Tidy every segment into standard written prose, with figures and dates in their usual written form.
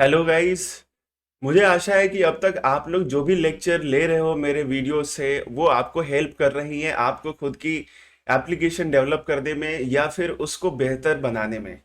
Hello guys. मुझे आशा है कि अब तक आप लोग जो भी लेक्चर ले रहे हो मेरे वीडियो से वो आपको हेल्प कर रही हैं आपको खुद की एप्लीकेशन डेवलप करने में या फिर उसको बेहतर बनाने में।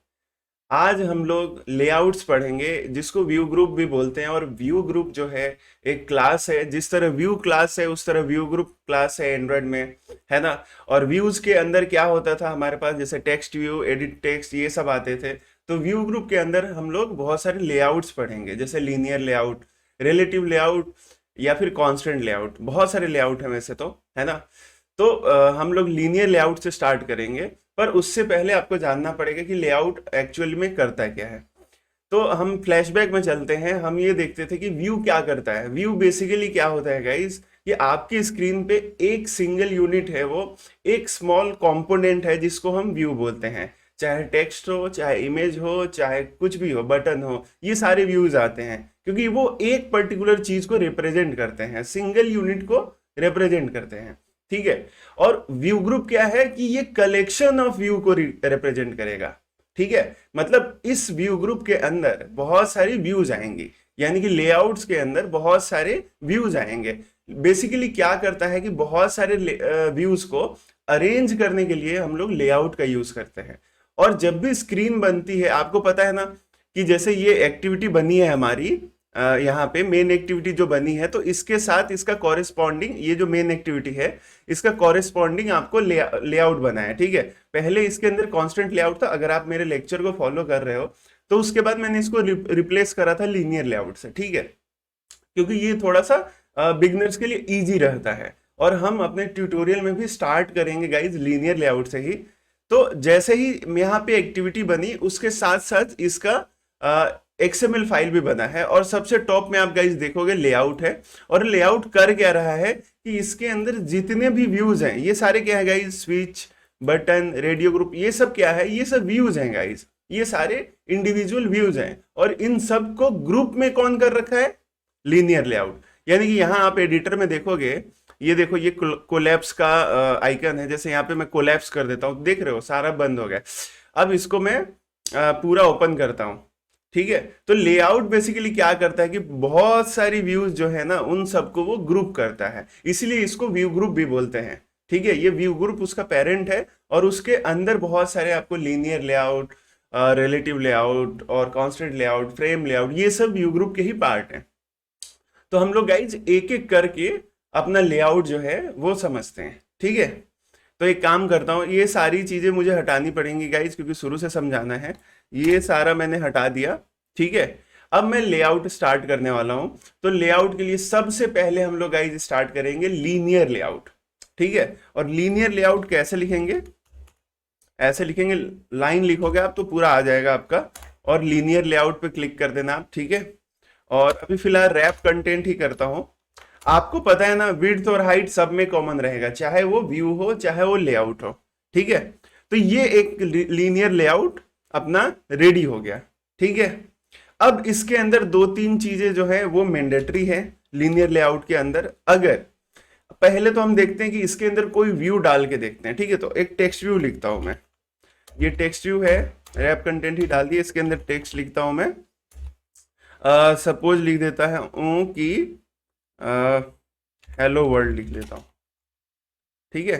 आज हम लोग लेआउट्स पढ़ेंगे जिसको व्यू ग्रुप भी बोलते हैं। और व्यू ग्रुप जो है एक क्लास है। जिस तरह व्यू क्लास है उस तरह व्यू ग्रुप क्लास है एंड्रॉयड में, है ना। और व्यूज के अंदर क्या होता था हमारे पास, जैसे टेक्स्ट व्यू, एडिट टेक्स्ट, ये सब आते थे। तो व्यू ग्रुप के अंदर हम लोग बहुत सारे लेआउट्स पढ़ेंगे, जैसे लीनियर लेआउट, रिलेटिव लेआउट या फिर कांस्टेंट लेआउट। बहुत सारे लेआउट हैं वैसे तो, है ना। तो हम लोग लीनियर लेआउट से स्टार्ट करेंगे। पर उससे पहले आपको जानना पड़ेगा कि लेआउट एक्चुअली में करता क्या है। तो हम फ्लैशबैक में चलते हैं। हम ये देखते थे कि व्यू क्या करता है। व्यू बेसिकली क्या होता है गाइस, कि आपकी स्क्रीन पे एक सिंगल यूनिट है, वो एक स्मॉल कंपोनेंट है जिसको हम व्यू बोलते हैं। चाहे टेक्स्ट हो, चाहे इमेज हो, चाहे कुछ भी हो, बटन हो, ये सारे व्यूज आते हैं क्योंकि वो एक पर्टिकुलर चीज को रिप्रेजेंट करते हैं, सिंगल यूनिट को रिप्रेजेंट करते हैं। ठीक है। और व्यू ग्रुप क्या है कि ये कलेक्शन ऑफ व्यू को रिप्रेजेंट करेगा। ठीक है। मतलब इस व्यू ग्रुप के अंदर बहुत सारी व्यूज आएंगी, यानी कि लेआउट्स के अंदर बहुत सारे व्यूज आएंगे। बेसिकली क्या करता है कि बहुत सारे व्यूज को अरेंज करने के लिए हम लोग लेआउट का यूज करते हैं। और जब भी स्क्रीन बनती है, आपको पता है ना कि जैसे ये एक्टिविटी बनी है हमारी, यहाँ पे मेन एक्टिविटी जो बनी है, तो इसके साथ इसका कॉरेस्पॉन्डिंग, ये जो मेन एक्टिविटी है इसका कॉरेस्पॉन्डिंग आपको लेआउट बना है। ठीक है। पहले इसके अंदर कांस्टेंट लेआउट था। अगर आप मेरे लेक्चर को फॉलो कर रहे हो तो उसके बाद मैंने इसको रिप्लेस करा था लीनियर लेआउट से। ठीक है। क्योंकि ये थोड़ा सा बिगनर्स के लिए इजी रहता है। और हम अपने ट्यूटोरियल में भी स्टार्ट करेंगे गाइज लीनियर लेआउट से ही। तो जैसे ही यहाँ पे एक्टिविटी बनी उसके साथ साथ इसका एक्सएमएल फाइल भी बना है। और सबसे टॉप में आप गाइज देखोगे लेआउट है। और लेआउट कर क्या रहा है कि इसके अंदर जितने भी व्यूज हैं ये सारे क्या है guys, switch, button, radio group, ये सब क्या है, ये सब व्यूज हैं गाइज। ये सारे इंडिविजुअल व्यूज हैं और इन सब को ग्रुप में कौन कर रखा है, लीनियर लेआउट। यानी कि यहाँ आप एडिटर में देखोगे, ये देखो ये कोलैप्स का आइकन है। जैसे यहाँ पे मैं कोलैप्स कर देता हूँ, देख रहे हो सारा बंद हो गया। अब इसको मैं पूरा ओपन करता हूँ। ठीक है। तो लेआउट बेसिकली क्या करता है कि बहुत सारी व्यूज जो है ना उन सबको वो ग्रुप करता है, इसीलिए इसको व्यू ग्रुप भी बोलते हैं। ठीक है। ये व्यू ग्रुप उसका पेरेंट है और उसके अंदर बहुत सारे आपको लीनियर लेआउट, रिलेटिव लेआउट और कांस्टेंट लेआउट, फ्रेम लेआउट, ये सब व्यू ग्रुप के ही पार्ट हैं। तो हम लोग गाइज एक एक करके अपना लेआउट जो है वो समझते हैं। ठीक है। तो एक काम करता हूँ, ये सारी चीजें मुझे हटानी पड़ेंगी गाइज क्योंकि शुरू से समझाना है। ये सारा मैंने हटा दिया। ठीक है। अब मैं लेआउट स्टार्ट करने वाला हूं। तो लेआउट के लिए सबसे पहले हम लोग गाइज स्टार्ट करेंगे लीनियर लेआउट। ठीक है। और लीनियर लेआउट कैसे लिखेंगे, ऐसे लिखेंगे, लाइन लिखोगे आप तो पूरा आ जाएगा आपका। और लीनियर लेआउट पे क्लिक कर देना आप। ठीक है। और अभी फिलहाल रैप कंटेंट ही करता हूं। आपको पता है ना, विड्थ और हाइट सब में कॉमन रहेगा, चाहे वो व्यू हो चाहे वो लेआउट हो। ठीक है। तो ये एक लीनियर लेआउट अपना रेडी हो गया। ठीक है। अब इसके अंदर दो तीन चीजें जो है वो मैंडेटरी है लीनियर लेआउट के अंदर। अगर पहले तो हम देखते हैं कि इसके अंदर कोई व्यू डाल के देखते हैं। ठीक है। तो एक टेक्स्ट व्यू लिखता हूं मैं, ये टेक्स्ट व्यू है, रैप कंटेंट ही डाल दिया, इसके अंदर टेक्स्ट लिखता हूं मैं। सपोज लिख देता है कि हेलो वर्ल्ड लिख लेता हूं। ठीक है।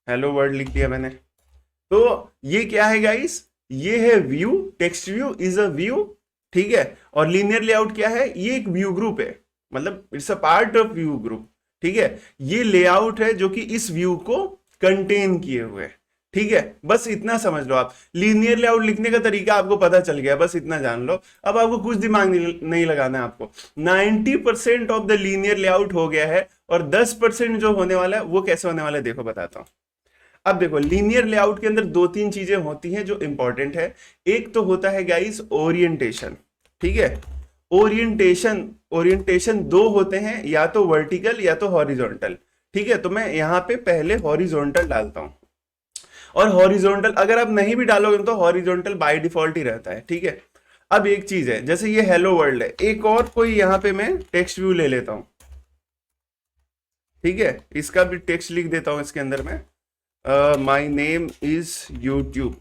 हेलो वर्ल्ड लिख दिया मैंने। तो ये क्या है गाइस, ये है view, text view is a view. ठीक है। और लीनियर लेआउट क्या है, ये एक व्यू ग्रुप है, मतलब it's a part of view group. ठीक है। ये लेआउट है जो कि इस व्यू को कंटेन किए हुए है। ठीक है। बस इतना समझ लो आप। लीनियर लेआउट लिखने का तरीका आपको पता चल गया, बस इतना जान लो। अब आपको कुछ दिमाग नहीं लगाना है आपको। 90% ऑफ द लीनियर लेआउट हो गया है और 10% जो होने वाला है वो कैसे होने वाला है देखो बताता हूं। अब देखो लीनियर लेआउट के अंदर दो तीन चीजें होती हैं जो इंपॉर्टेंट है। एक तो होता है गाइस ओरिएंटेशन। ठीक है। ओरिएंटेशन, ओरिएंटेशन दो होते हैं, या तो वर्टिकल या तो हॉरिजॉन्टल। ठीक है। तो मैं यहां पे पहले हॉरिजॉन्टल डालता हूं। और हॉरिजॉन्टल अगर आप नहीं भी डालोगे तो हॉरिजॉन्टल बाय डिफॉल्ट ही रहता है। ठीक है। अब एक चीज है, जैसे ये हेलो वर्ल्ड है, एक और कोई यहां पे मैं टेक्स्ट व्यू ले लेता हूं। ठीक है। इसका भी टेक्स्ट लिख देता हूं इसके अंदर में, माई नेम इज यूट्यूब,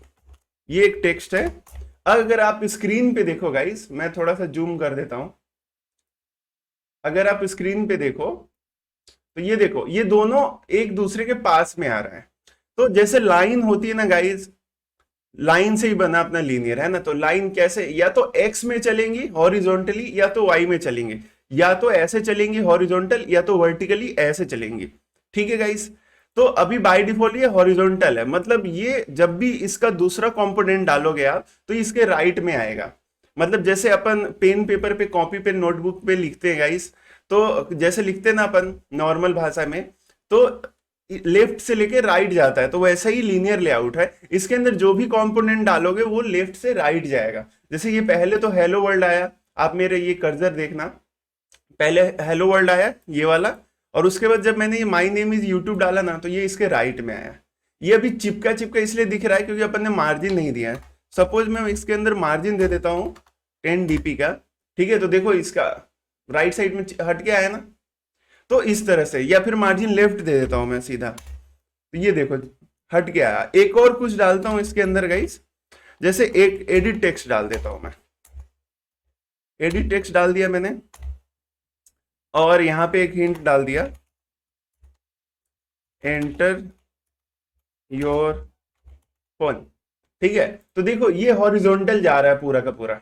ये एक टेक्स्ट है। अगर आप स्क्रीन पे देखो गाइस, मैं थोड़ा सा जूम कर देता हूं। अगर आप स्क्रीन पे देखो तो ये देखो, ये दोनों एक दूसरे के पास में आ रहा है। तो जैसे लाइन होती है ना गाइस, लाइन से ही बना अपना लीनियर है ना, तो लाइन कैसे, या तो एक्स में चलेंगी हॉरिजॉन्टली या तो वाई में चलेंगे, या तो ऐसे चलेंगी हॉरिजॉन्टल या तो वर्टिकली ऐसे चलेंगी। ठीक है गाइस। तो अभी बाय डिफॉल्ट ये हॉरिजॉन्टल है, मतलब ये जब भी इसका दूसरा कंपोनेंट डालोगे आप तो इसके राइट में आएगा। मतलब जैसे अपन पेन पेपर पे, कॉपी पे, नोटबुक पे लिखते हैं गाइस, तो जैसे लिखते हैं ना अपन नॉर्मल भाषा में, तो लेफ्ट से लेके राइट जाता है, तो वैसा ही लीनियर लेआउट है। इसके अंदर जो भी कंपोनेंट डालोगे वो लेफ्ट से राइट जाएगा। जैसे ये पहले तो हेलो वर्ल्ड आया, आप मेरे ये कर्सर देखना, पहले हेलो वर्ल्ड आया ये वाला, और उसके बाद जब मैंने ये माय नेम इज यूट्यूब डाला ना, तो ये इसके राइट में आया। ये अभी चिपका चिपका इसलिए दिख रहा है क्योंकि अपन ने मार्जिन नहीं दिया है। सपोज मैं इसके अंदर मार्जिन दे देता हूँ 10 dp का, ठीक है, तो देखो इसका राइट साइड में हट के आया ना, तो इस तरह से, या फिर मार्जिन लेफ्ट दे देता हूं मैं सीधा, तो ये देखो हट के आया। एक और कुछ डालता हूं इसके अंदर गाइस, जैसे एक एडिट टेक्स्ट डाल देता हूं मैं, एडिट टेक्स्ट डाल दिया मैंने, और यहां पे एक हिंट डाल दिया, एंटर योर फोन। ठीक है, तो देखो ये हॉरिजॉन्टल जा रहा है पूरा का पूरा।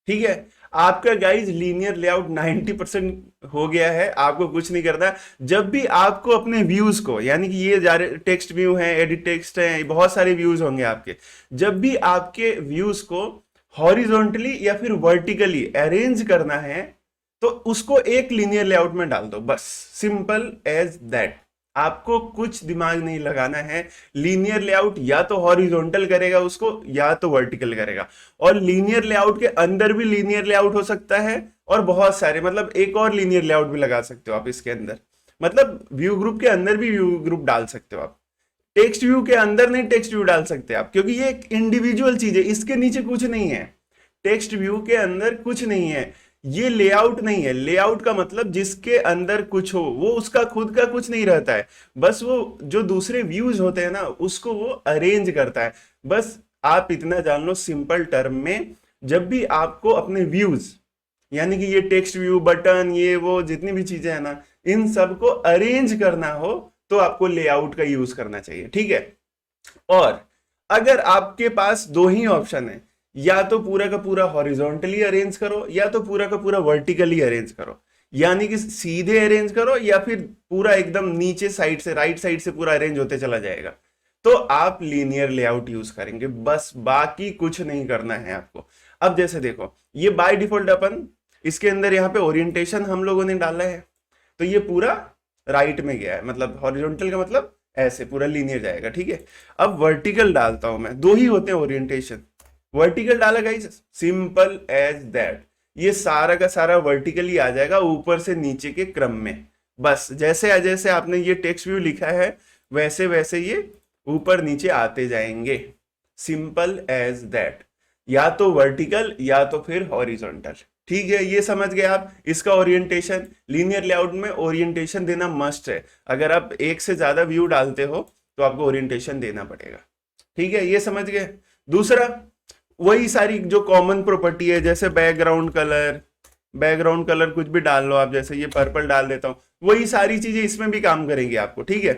ठीक है, आपका गाइज लीनियर लेआउट 90% हो गया है, आपको कुछ नहीं करना। जब भी आपको अपने व्यूज को, यानी कि ये जा रहे टेक्स्ट व्यू है, एडिट टेक्स्ट है, बहुत सारे व्यूज होंगे आपके, जब भी आपके व्यूज को हॉरिजॉन्टली या फिर वर्टिकली अरेंज करना है, तो उसको एक लीनियर लेआउट में डाल दो, बस सिंपल एज दैट। आपको कुछ दिमाग नहीं लगाना है। लीनियर लेआउट या तो हॉरिजॉन्टल करेगा उसको या तो वर्टिकल करेगा, और लीनियर लेआउट के अंदर भी लीनियर लेआउट हो सकता है, और बहुत सारे, मतलब एक और लीनियर लेआउट भी लगा सकते हो आप इसके अंदर। मतलब व्यू ग्रुप के अंदर भी व्यू ग्रुप डाल सकते हो आप, टेक्स्ट व्यू के अंदर नहीं टेक्स्ट व्यू डाल सकते आप, क्योंकि ये एक इंडिविजुअल चीज है, इसके नीचे कुछ नहीं है। टेक्स्ट व्यू के अंदर कुछ नहीं है, ये लेआउट नहीं है। लेआउट का मतलब जिसके अंदर कुछ हो, वो उसका खुद का कुछ नहीं रहता है, बस वो जो दूसरे व्यूज होते हैं ना उसको वो अरेंज करता है। बस आप इतना जान लो सिंपल टर्म में, जब भी आपको अपने व्यूज, यानी कि ये टेक्स्ट व्यू, बटन, ये वो जितनी भी चीजें हैं ना, इन सबको अरेंज करना हो तो आपको लेआउट का यूज करना चाहिए। ठीक है, और अगर आपके पास दो ही ऑप्शन है, या तो पूरा का पूरा हॉरिजॉन्टली अरेंज करो या तो पूरा का पूरा वर्टिकली अरेंज करो, यानी कि सीधे अरेंज करो या फिर पूरा एकदम नीचे साइड से, राइट साइड से पूरा अरेंज होते चला जाएगा, तो आप लीनियर लेआउट यूज करेंगे, बस बाकी कुछ नहीं करना है आपको। अब जैसे देखो, ये बाय डिफॉल्ट अपन इसके अंदर यहाँ पे ओरिएंटेशन हम लोगों ने डाला है, तो ये पूरा राइट में गया है, मतलब हॉरिजॉन्टल का मतलब ऐसे पूरा लीनियर जाएगा। ठीक है, अब वर्टिकल डालता हूं मैं, दो ही होते हैं ओरिएंटेशन, वर्टिकल डाला गाइस, सिंपल एज दैट, ये सारा का सारा वर्टिकली आ जाएगा ऊपर से नीचे के क्रम में। बस जैसे जैसे आपने ये टेक्स्ट व्यू लिखा है वैसे वैसे ये ऊपर नीचे आते जाएंगे, सिंपल एज दैट, या तो वर्टिकल या तो फिर हॉरिजॉन्टल। ठीक है, ये समझ गए आप इसका ओरिएंटेशन। लीनियर लेआउट में ओरिएंटेशन देना मस्ट है, अगर आप एक से ज्यादा व्यू डालते हो तो आपको ओरिएंटेशन देना पड़ेगा। ठीक है, ये समझ गए। दूसरा, वही सारी जो कॉमन प्रॉपर्टी है, जैसे बैकग्राउंड कलर, बैकग्राउंड कलर कुछ भी डाल लो आप, जैसे ये पर्पल डाल देता हूं, वही सारी चीजें इसमें भी काम करेंगी आपको। ठीक है,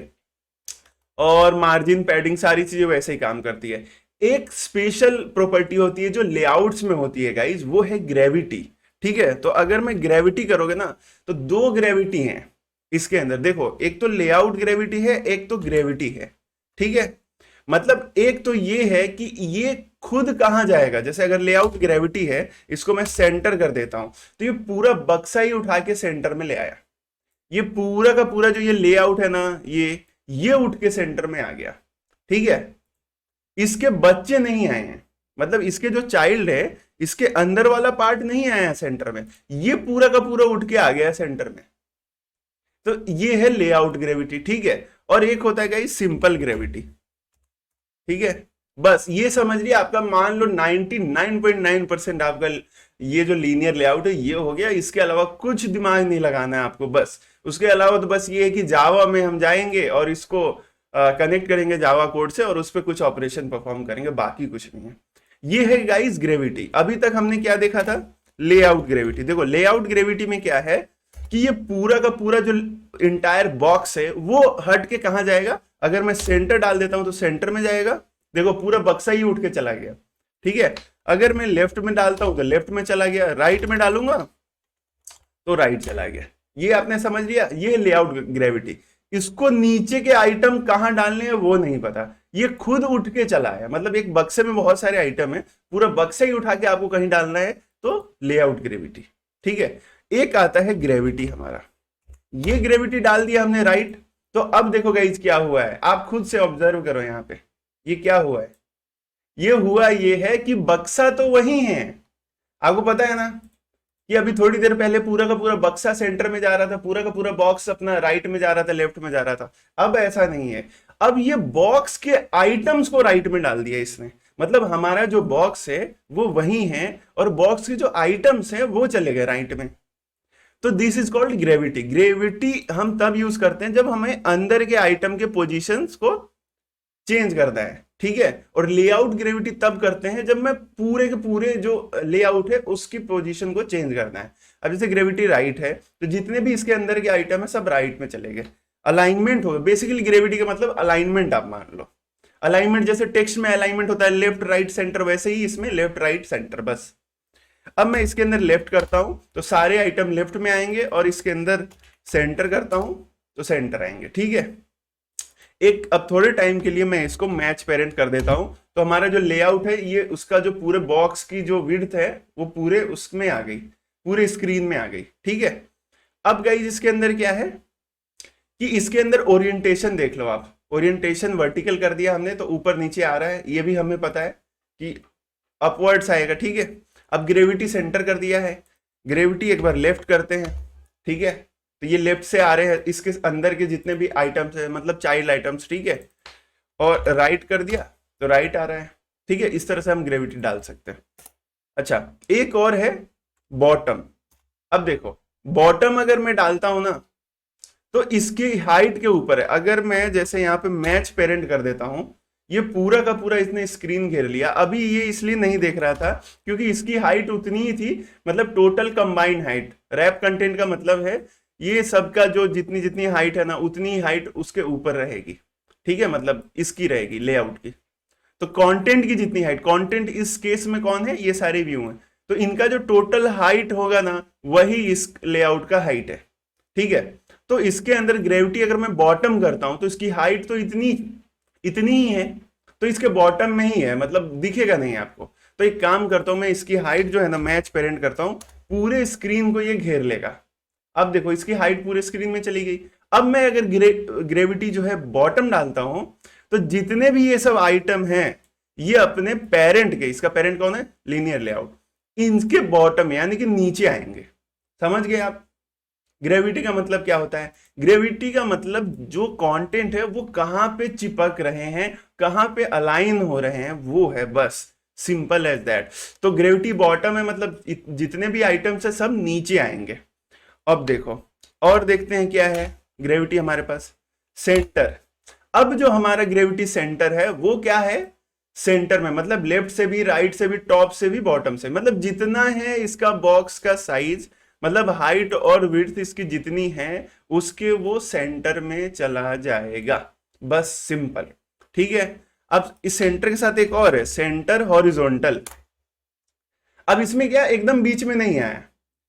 और मार्जिन, पैडिंग, सारी चीजें वैसे ही काम करती है। एक स्पेशल प्रॉपर्टी होती है जो लेआउट्स में होती है गाइज, वो है ग्रेविटी। ठीक है, तो अगर मैं ग्रेविटी करोगे ना, तो दो ग्रेविटी हैं इसके अंदर, देखो, एक तो लेआउट ग्रेविटी है, एक तो ग्रेविटी है। ठीक है, मतलब एक तो ये है कि ये खुद कहां जाएगा, जैसे अगर लेआउट ग्रेविटी है, इसको मैं सेंटर कर देता हूं, तो ये पूरा बक्सा ही उठा के सेंटर में ले आया। ये पूरा का पूरा जो ये लेआउट है ना, ये उठ के सेंटर में आ गया। ठीक है, इसके बच्चे नहीं आए हैं, मतलब इसके जो चाइल्ड है, इसके अंदर वाला पार्ट नहीं आया सेंटर में, ये पूरा का पूरा उठ के आ गया सेंटर में। तो ये है लेआउट ग्रेविटी। ठीक है, और एक होता है सिंपल ग्रेविटी। ठीक है, बस ये समझ लिया, आपका मान लो 99.9% आपका ये जो लीनियर लेआउट है ये हो गया। इसके अलावा कुछ दिमाग नहीं लगाना है आपको, बस उसके अलावा तो बस ये है कि जावा में हम जाएंगे और इसको कनेक्ट करेंगे जावा कोड से, और उस पर कुछ ऑपरेशन परफॉर्म करेंगे, बाकी कुछ नहीं है। ये है गाइस ग्रेविटी। अभी तक हमने क्या देखा था, लेआउट ग्रेविटी। देखो लेआउट ग्रेविटी में क्या है कि ये पूरा का पूरा जो इंटायर बॉक्स है वो हट के कहां जाएगा, अगर मैं सेंटर डाल देता हूं तो सेंटर में जाएगा, देखो पूरा बक्सा ही उठ के चला गया, ठीक है। अगर मैं लेफ्ट में डालता हूं तो लेफ्ट में चला गया, राइट में डालूंगा तो राइट चला गया। ये आपने समझ लिया, ये है लेआउट ग्रेविटी। इसको नीचे के आइटम कहां डालने हैं वो नहीं पता, ये खुद उठ के चला है। मतलब एक बक्से में बहुत सारे आइटम है, पूरा बक्सा ही उठा के आपको कहीं डालना है, तो लेआउट ग्रेविटी, ठीक है। एक आता है ग्रेविटी हमारा, ये ग्रेविटी डाल दिया हमने राइट। तो अब देखो गाइस क्या हुआ है, आप खुद से ऑब्जर्व करो यहाँ पे, ये क्या हुआ है, ये हुआ ये है कि बक्सा तो वही है। आपको पता है ना कि अभी थोड़ी देर पहले पूरा का पूरा बक्सा सेंटर में जा रहा था, पूरा का पूरा बॉक्स अपना राइट में जा रहा था, लेफ्ट में जा रहा था। अब ऐसा नहीं है, अब ये बॉक्स के आइटम्स को राइट में डाल दिया इसने। मतलब हमारा जो बॉक्स है वो वही है और बॉक्स के जो आइटम्स हैं वो चले गए राइट में। तो this is called gravity. Gravity हम तब यूज करते हैं जब हमें अंदर के आइटम के पोजीशंस को चेंज करना है, ठीक है। और लेआउट ग्रेविटी तब करते हैं जब मैं पूरे के पूरे जो लेआउट है उसकी पोजीशन को चेंज करना है। अब जैसे ग्रेविटी राइट है तो जितने भी इसके अंदर के आइटम है सब राइट में चले गए, अलाइनमेंट हो गया। बेसिकली ग्रेविटी का मतलब अलाइनमेंट आप मान लो। अलाइनमेंट जैसे टेक्स्ट में अलाइनमेंट होता है लेफ्ट राइट सेंटर, वैसे ही इसमें लेफ्ट राइट सेंटर बस। अब मैं इसके अंदर लेफ्ट करता हूं तो सारे आइटम लेफ्ट में आएंगे और इसके अंदर सेंटर करता हूं तो सेंटर आएंगे, ठीक है। एक अब थोड़े टाइम के लिए मैं इसको मैच पेरेंट कर देता हूं तो हमारा जो लेआउट है ये उसका जो पूरे बॉक्स की जो विड्थ है वो पूरे उसमें आ गई, पूरे स्क्रीन में आ गई, ठीक है। अब गाइस इसके अंदर क्या है कि इसके अंदर ओरिएंटेशन देख लो आप, ओरिएंटेशन वर्टिकल कर दिया हमने तो ऊपर नीचे आ रहा है, ये भी हमें पता है कि अपवर्ड्स आएगा, ठीक है। अब ग्रेविटी सेंटर कर दिया है, ग्रेविटी एक बार लेफ्ट करते हैं, ठीक है। तो ये लेफ्ट से आ रहे हैं इसके अंदर के जितने भी आइटम्स है, मतलब चाइल्ड आइटम्स, ठीक है। और राइट कर दिया तो राइट आ रहा है, ठीक है। इस तरह से हम ग्रेविटी डाल सकते हैं। अच्छा एक और है बॉटम। अब देखो बॉटम अगर मैं डालता हूं ना तो इसकी हाइट के ऊपर है। अगर मैं जैसे यहाँ पे मैच पेरेंट कर देता हूं, ये पूरा का पूरा इसने स्क्रीन घेर लिया। अभी ये इसलिए नहीं देख रहा था क्योंकि इसकी हाइट उतनी ही थी, मतलब total combined height. Wrap content का मतलब है ये सबका जो जितनी जितनी हाइट है ना उतनी ही हाइट उसके ऊपर रहेगी, ठीक है। मतलब इसकी रहेगी लेआउट की। तो कंटेंट की जितनी हाइट, कंटेंट इस केस में कौन है, ये सारे व्यू हैं, तो इनका जो टोटल हाइट होगा ना वही इस लेआउट का हाइट है, ठीक है। तो इसके अंदर ग्रेविटी अगर मैं बॉटम करता हूं तो इसकी हाइट तो इतनी इतनी ही है, तो इसके बॉटम में ही है, मतलब दिखेगा नहीं आपको। तो एक काम करता हूं मैं, इसकी हाइट जो है ना मैच पेरेंट करता हूं, पूरे स्क्रीन को ये घेर लेगा। अब देखो इसकी हाइट पूरे स्क्रीन में चली गई। अब मैं अगर ग्रेविटी जो है बॉटम डालता हूं तो जितने भी ये सब आइटम हैं ये अपने पेरेंट के, इसका पेरेंट कौन है, लीनियर लेआउट, इनके बॉटम यानी कि नीचे आएंगे। समझ गए आप? ग्रेविटी का मतलब क्या होता है, ग्रेविटी का मतलब जो कंटेंट है वो कहां पे चिपक रहे हैं, कहां पे अलाइन हो रहे हैं, वो है, बस सिंपल एज दैट। तो ग्रेविटी बॉटम है, मतलब जितने भी आइटम्स है सब नीचे आएंगे। अब देखो और देखते हैं क्या है ग्रेविटी हमारे पास, सेंटर। अब जो हमारा ग्रेविटी सेंटर है वो क्या है, सेंटर में, मतलब लेफ्ट से भी, राइट से भी, टॉप से भी, बॉटम से, मतलब जितना है इसका बॉक्स का साइज, मतलब हाइट और विड्थ इसकी जितनी है उसके वो सेंटर में चला जाएगा, बस सिंपल, ठीक है। अब इस सेंटर के साथ एक और है सेंटर हॉरिजॉन्टल। अब इसमें क्या एकदम बीच में नहीं आया,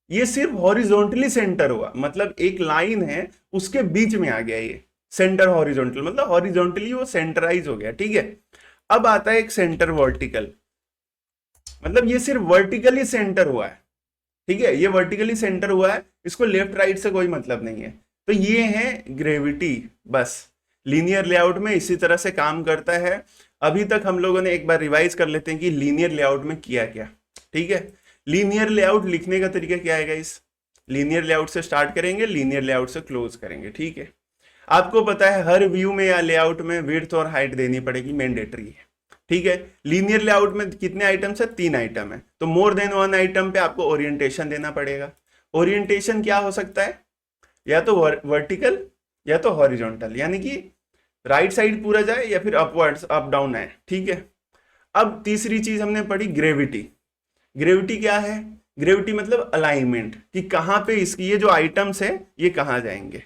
ये सिर्फ हॉरिजॉन्टली सेंटर हुआ, मतलब एक लाइन है उसके बीच में आ गया ये सेंटर हॉरिजॉन्टल, मतलब हॉरिजॉन्टली वो सेंटराइज हो गया, ठीक है। अब आता है एक सेंटर वर्टिकल, मतलब ये सिर्फ वर्टिकली सेंटर हुआ है, ठीक है। ये वर्टिकली सेंटर हुआ है, इसको लेफ्ट राइट से कोई मतलब नहीं है। तो ये है ग्रेविटी, बस लीनियर लेआउट में इसी तरह से काम करता है। अभी तक हम लोगों ने एक बार रिवाइज कर लेते हैं कि लीनियर लेआउट में किया क्या, ठीक है। लीनियर लेआउट लिखने का तरीका क्या है गाइस, लीनियर लेआउट से स्टार्ट करेंगे, लीनियर लेआउट से क्लोज करेंगे, ठीक है। आपको पता है हर व्यू में या लेआउट में विड्थ और हाइट देनी पड़ेगी, मैंडेटरी है, ठीक है। लीनियर लेआउट में कितने आइटम्स है, 3 आइटम है, तो मोर देन 1 आइटम पे आपको ओरिएंटेशन देना पड़ेगा। ओरिएंटेशन क्या हो सकता है, या तो वर्टिकल या तो हॉरिजॉन्टल, यानी कि राइट साइड पूरा जाए या फिर अपवर्ड्स अप डाउन आए, ठीक है। अब तीसरी चीज हमने पढ़ी ग्रेविटी। ग्रेविटी क्या है? ग्रेविटी मतलब अलाइनमेंट, कि कहाँ पे इसकी ये जो आइटम्स है ये कहाँ जाएंगे।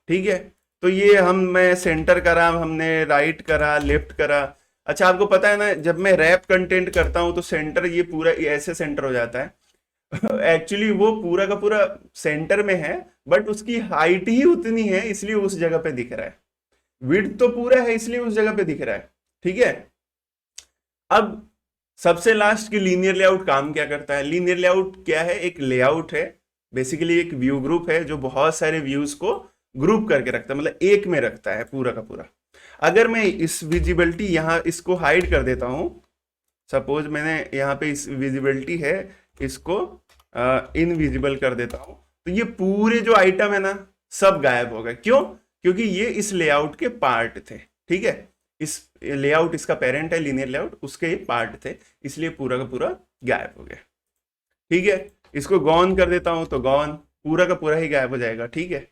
ठीक है, तो ये मैं सेंटर करा, हमने राइट करा, लेफ्ट करा। अच्छा, आपको पता है ना, जब मैं रैप कंटेंट करता हूं तो सेंटर ये पूरा ये ऐसे सेंटर हो जाता है। एक्चुअली वो पूरा का पूरा सेंटर में है, बट उसकी हाइट ही उतनी है इसलिए उस जगह पे दिख रहा है। विड्थ तो पूरा है इसलिए उस जगह पे दिख रहा है। ठीक है, अब सबसे लास्ट की लीनियर लेआउट काम क्या करता है? लीनियर लेआउट क्या है? एक लेआउट है, बेसिकली एक व्यू ग्रुप है जो बहुत सारे व्यूज को ग्रुप करके रखता है, मतलब एक में रखता है पूरा का पूरा। अगर मैं इस विजिबिलिटी यहाँ इसको हाइड कर देता हूं, सपोज मैंने यहाँ पे इस विजिबिलिटी है इसको इनविजिबल कर देता हूं, तो ये पूरे जो आइटम है ना सब गायब हो गए। क्यों? क्योंकि ये इस लेआउट के पार्ट थे। ठीक है, इस लेआउट इसका पेरेंट है लीनियर लेआउट, उसके ये पार्ट थे, इसलिए पूरा का पूरा गायब हो गया। ठीक है, इसको गॉन कर देता हूं तो गॉन, पूरा का पूरा ही गायब हो जाएगा। ठीक है,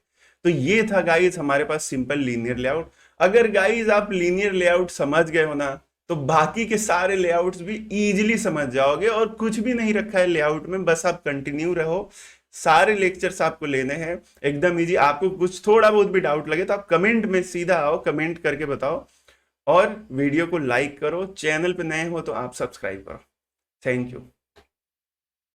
तो ये था गाइज हमारे पास सिंपल लीनियर लेआउट। अगर गाइज आप लीनियर लेआउट समझ गए हो ना, तो बाकी के सारे लेआउट्स भी इजीली समझ जाओगे, और कुछ भी नहीं रखा है लेआउट में, बस आप कंटिन्यू रहो। सारे लेक्चर्स आपको लेने हैं एकदम इजी। आपको कुछ थोड़ा बहुत भी डाउट लगे तो आप कमेंट में सीधा आओ, कमेंट करके बताओ, और वीडियो को लाइक करो। चैनल पे नए हो तो आप सब्सक्राइब करो। Thank you.